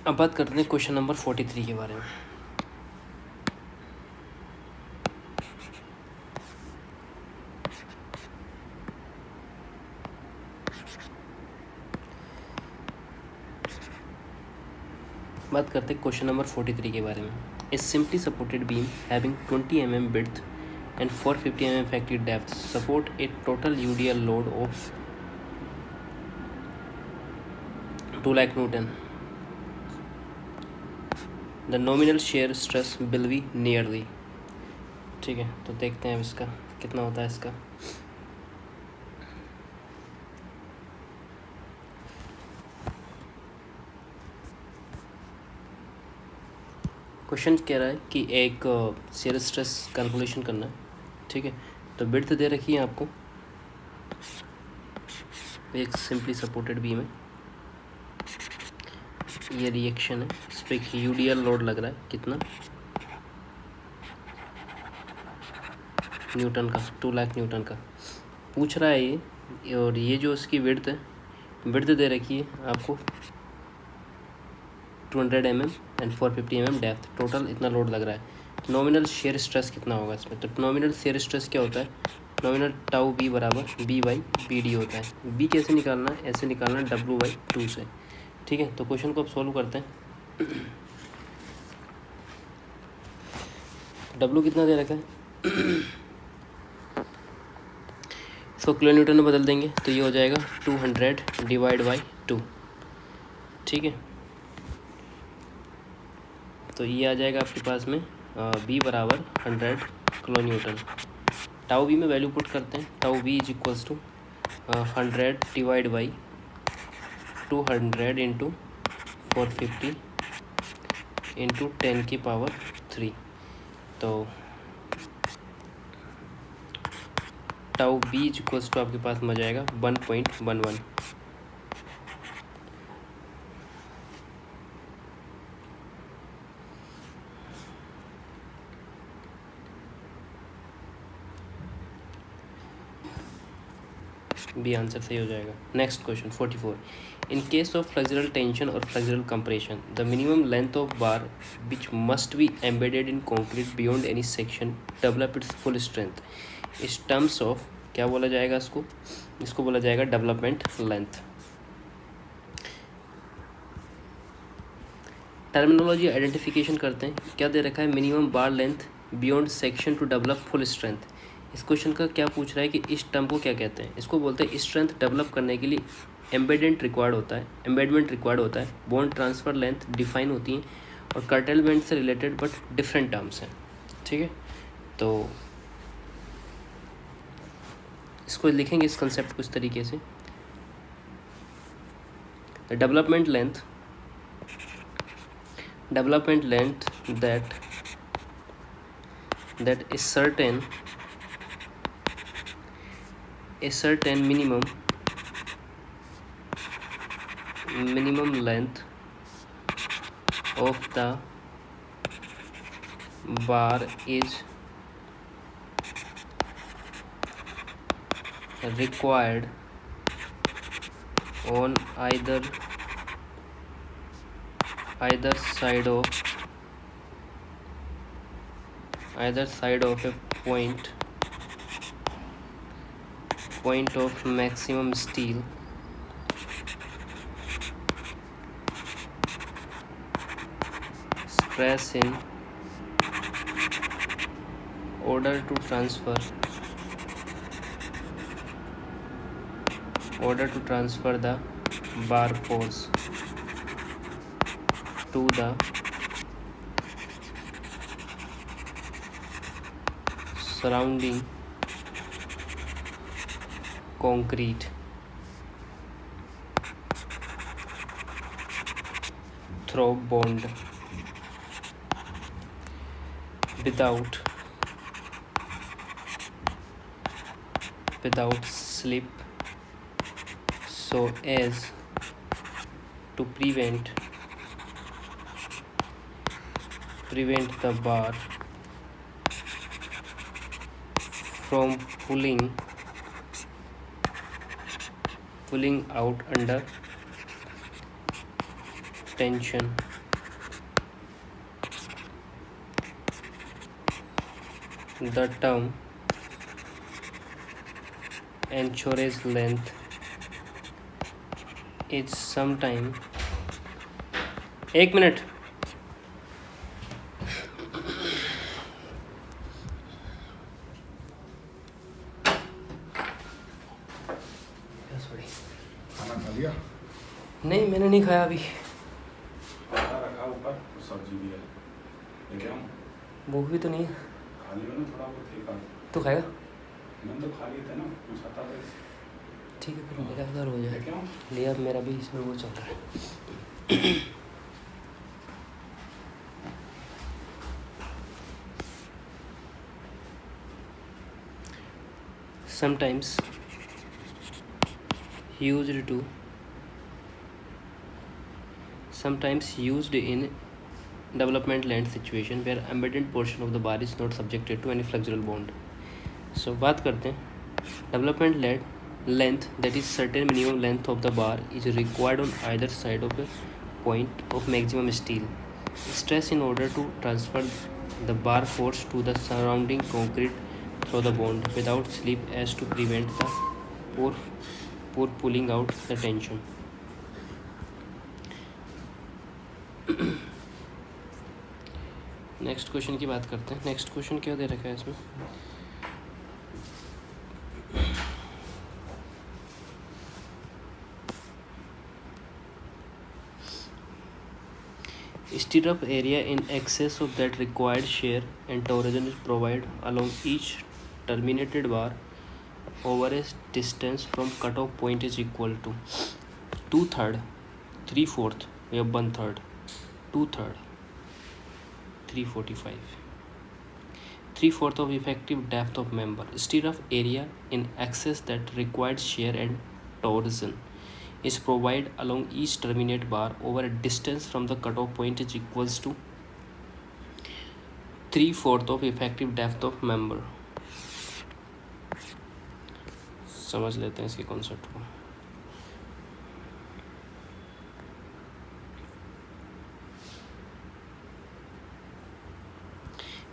अब बात करते हैं क्वेश्चन नंबर 43 के बारे में। बात करते हैं क्वेश्चन नंबर 43 के बारे में। ए simply supported beam having 20 mm width and 450 mm effective depth support a total UDL load of 2 lakh Newton. The nominal shear stress will be nearly। ठीक है, तो देखते हैं अब इसका कितना होता है। इसका क्वेश्चन कह रहा है कि एक शेयर स्ट्रेस कैलकुलेशन करना है। ठीक है, तो विड्थ दे रखी है आपको, एक सिंपली सपोर्टेड बीम है, ये रिएक्शन है, इस पर यूडीएल लोड लग रहा है कितना, न्यूटन का, 2 लाख न्यूटन का पूछ रहा है ये। और ये जो इसकी विड्थ है, विड्थ दे रखी है आपको 200 mm and 450 mm depth, total इतना लोड लग रहा है। तो नॉमिनल शेयर स्ट्रेस कितना होगा इसमें? तो नॉमिनल शेयर स्ट्रेस क्या होता है? नॉमिनल टाउ बी बराबर बी बाई बी डी होता है। बी कैसे निकालना है? ऐसे निकालना है W/2 से। ठीक है, तो क्वेश्चन को अब सॉल्व करते हैं। W कितना दे रखा है? इसको किलो न्यूटन में बदल देंगे तो ये हो जाएगा 200 डिवाइड बाई 2। ठीक है, तो ये आ जाएगा आपके पास में बी बराबर 100 किलो न्यूटन। टाउ बी में वैल्यू पुट करते हैं, tau B is equals to 100 divide by 200 into 450 into 10⁻3। तो tau B is equals to आपके पास में आ जाएगा 1.11। बी आंसर सही हो जाएगा। Next question 44। In case of flexural tension और flexural compression the minimum length of bar which must be embedded in concrete beyond any section develop its full strength. इस terms of क्या बोला जाएगा इसको? इसको बोला जाएगा डेवलपमेंट लेंथ। टर्मिनोलॉजी आइडेंटिफिकेशन करते हैं। क्या दे रखा है? Minimum bar length beyond section to develop full strength. इस क्वेश्चन का क्या पूछ रहा है कि इस टर्म को क्या कहते हैं? इसको बोलते हैं स्ट्रेंथ डेवलप करने के लिए एम्बेडमेंट रिक्वायर्ड होता है, एम्बेडमेंट रिक्वायर्ड होता है, बॉन्ड ट्रांसफ़र लेंथ डिफाइन होती हैं और कर्टेलमेंट से रिलेटेड बट डिफरेंट टर्म्स हैं। ठीक है, तो इसको लिखेंगे इस कंसेप्ट को इस तरीके से। Development length that is certain minimum length of the bar is required on either side of a point of maximum steel stress in order to transfer the bar force to the surrounding concrete through bond without slip so as to prevent the bar from pulling out under tension। the term anchorage length is sometime 1 minute खाना खा लिया? नहीं मैंने नहीं खाया अभी। खाना रखा ऊपर, सब्जी भी है, लेके आऊं? भूख भी तो नहीं है। खा लियो ना थोड़ा बहुत, एक आध। तो खाएगा? मैंने तो खा लिए थे ना, पूछा था बस। ठीक है फिर मेरा उधर हो जाए। लेके आऊं? लिया मेरा भी इसमें वो चल रहा है। Sometimes used in development length situation where embedded portion of the bar is not subjected to any flexural bond. So बात करते हैं development length, that is certain minimum length of the bar is required on either side of a point of maximum steel stress in order to transfer the bar force to the surrounding concrete through the bond without slip as to prevent the pour pulling out the tension. Next question की बात करते हैं। Next question क्या दे रखा है इसमें? Stirrup area in excess of that required shear and torsion is provided along each terminated bar over a distance from cutoff point is equal to 2/3, 3/4 या 1/3, 2/3, 345, 3/4 of effective depth of member. Stirrup area in excess that required shear and torsion is provided along each terminate bar over a distance from the cutoff point is equals to 3/4 of effective depth of member. समझ लेते हैं इसके concept को।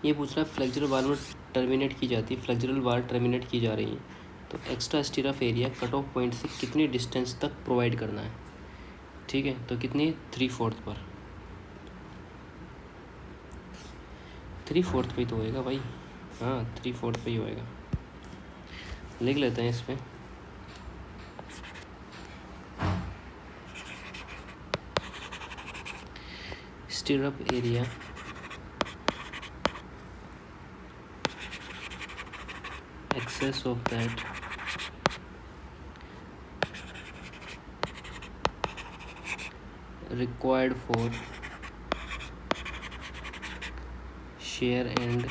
ये पूछ रहा है flexural बार में टर्मिनेट की जाती है, फ्लेक्सुरल बार टर्मिनेट की जा रही है, तो extra stirrup area cut off point से कितनी डिस्टेंस तक प्रोवाइड करना है। ठीक है, तो कितनी 3/4 पर, 3/4 पे ही तो होएगा भाई। हाँ 3/4 पे ही होएगा। लिख लेते हैं इसमें stirrup area excess of that required for shear and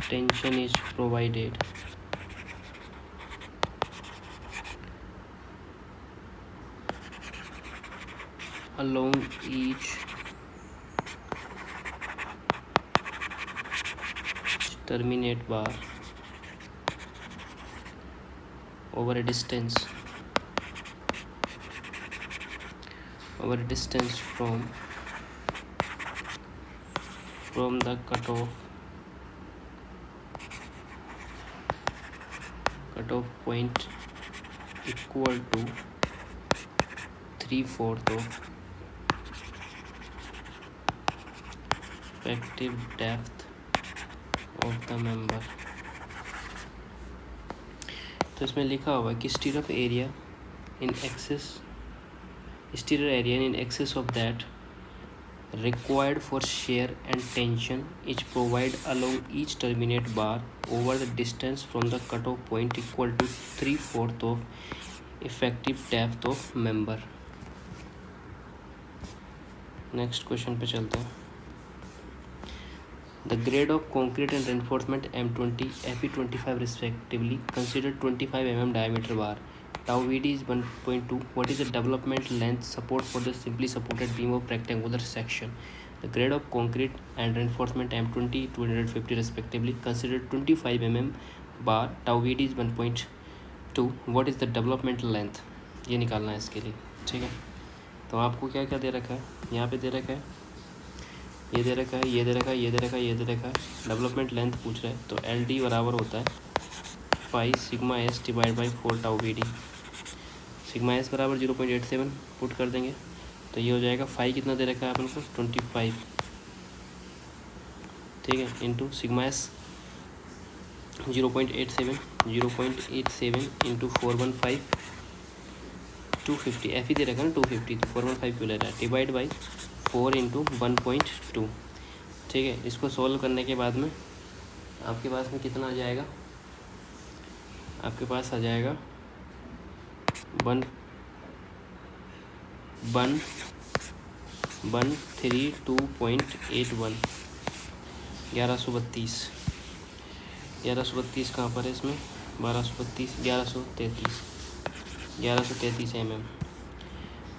tension is provided along each terminate bar over a distance from the cutoff point equal to 3/4 of effective depth of the member। तो इसमें लिखा हुआ कि stirrup area in excess of that required for shear and tension is provided along each terminate bar over the distance from the cutoff point equal to 3/4 of effective depth of member। Next question पे चलते हैं। The grade of concrete and reinforcement M20, Fe25 respectively, considered 25 mm diameter bar. Tau VD is 1.2. What is the development length support for the simply supported beam of rectangular section? The grade of concrete and reinforcement M20, 250 respectively, considered 25 mm bar. Tau VD is 1.2. What is the development length? ये निकालना है इसके लिए। ठीक है, तो आपको क्या क्या दे रखा है, यहाँ पे दे रखा है ये दे रखा है, ये दे रखा है, ये दे रखा है, ये दे रखा है। डेवलपमेंट लेंथ पूछ रहा है, तो एल डी बराबर होता है 5 sigma S divide by 4 tau V D. Sigma S बराबर 0.87 पुट कर देंगे, तो ये हो जाएगा 5 कितना दे रखा है अपन को 25, ठीक है, into sigma S 0.87 into 415 250, F ही दे रखा है ना 250, तो 415 क्यों ले रहा है, डिवाइड बाई 4 इंटू 1.2, ठीक है। इसको सॉल्व करने के बाद में आपके पास में कितना आ जाएगा, आपके पास आ जाएगा 132.81, 1132, 1132 कहाँ पर है इसमें, 1232, 1133 mm।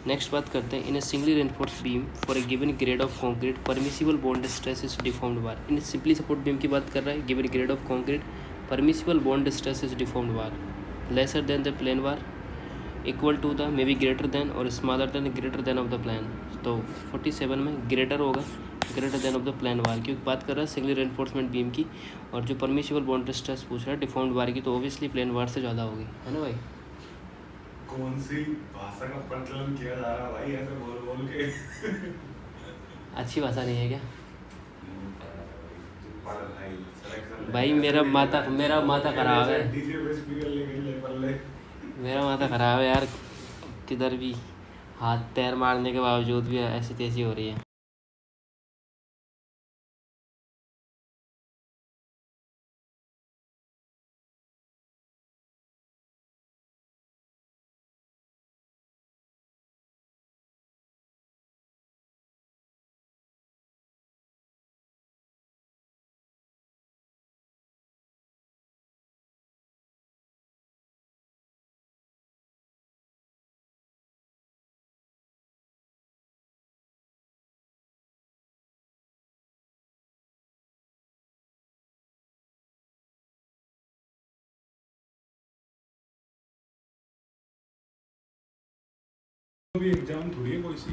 नेक्स्ट बात करते हैं, in a singly reinforce beam for a given grade of concrete permissible bond stress is deformed bar. In simply support beam की बात कर रहा है, given grade of concrete permissible bond stress is deformed bar lesser than the plain bar, equal to the may be greater than और smaller than greater than of the plan. तो 47 में greater होगा, greater than of the plan वार, क्योंकि बात कर रहा है single reinforcement beam की, और जो परमिसिबल बॉन्ड स्ट्रेस पूछ रहा है डिफॉर्म्ड वार की, तो ऑब्वियसली प्लेन वार से ज़्यादा होगी, है ना भाई। कौन सी भाषा का प्रचलन किया जा रहा है भाई, ऐसे बोल बोल के? अच्छी भाषा नहीं है क्या पढ़ भाई, मेरा माथा खराब है, डीजे पे स्पीकर लेके ले पल्ले। मेरा माथा खराब है यार, किधर भी हाथ पैर मारने के बावजूद भी ऐसी तैसी हो रही है। भी एग्जाम थोड़ी है कोई सी।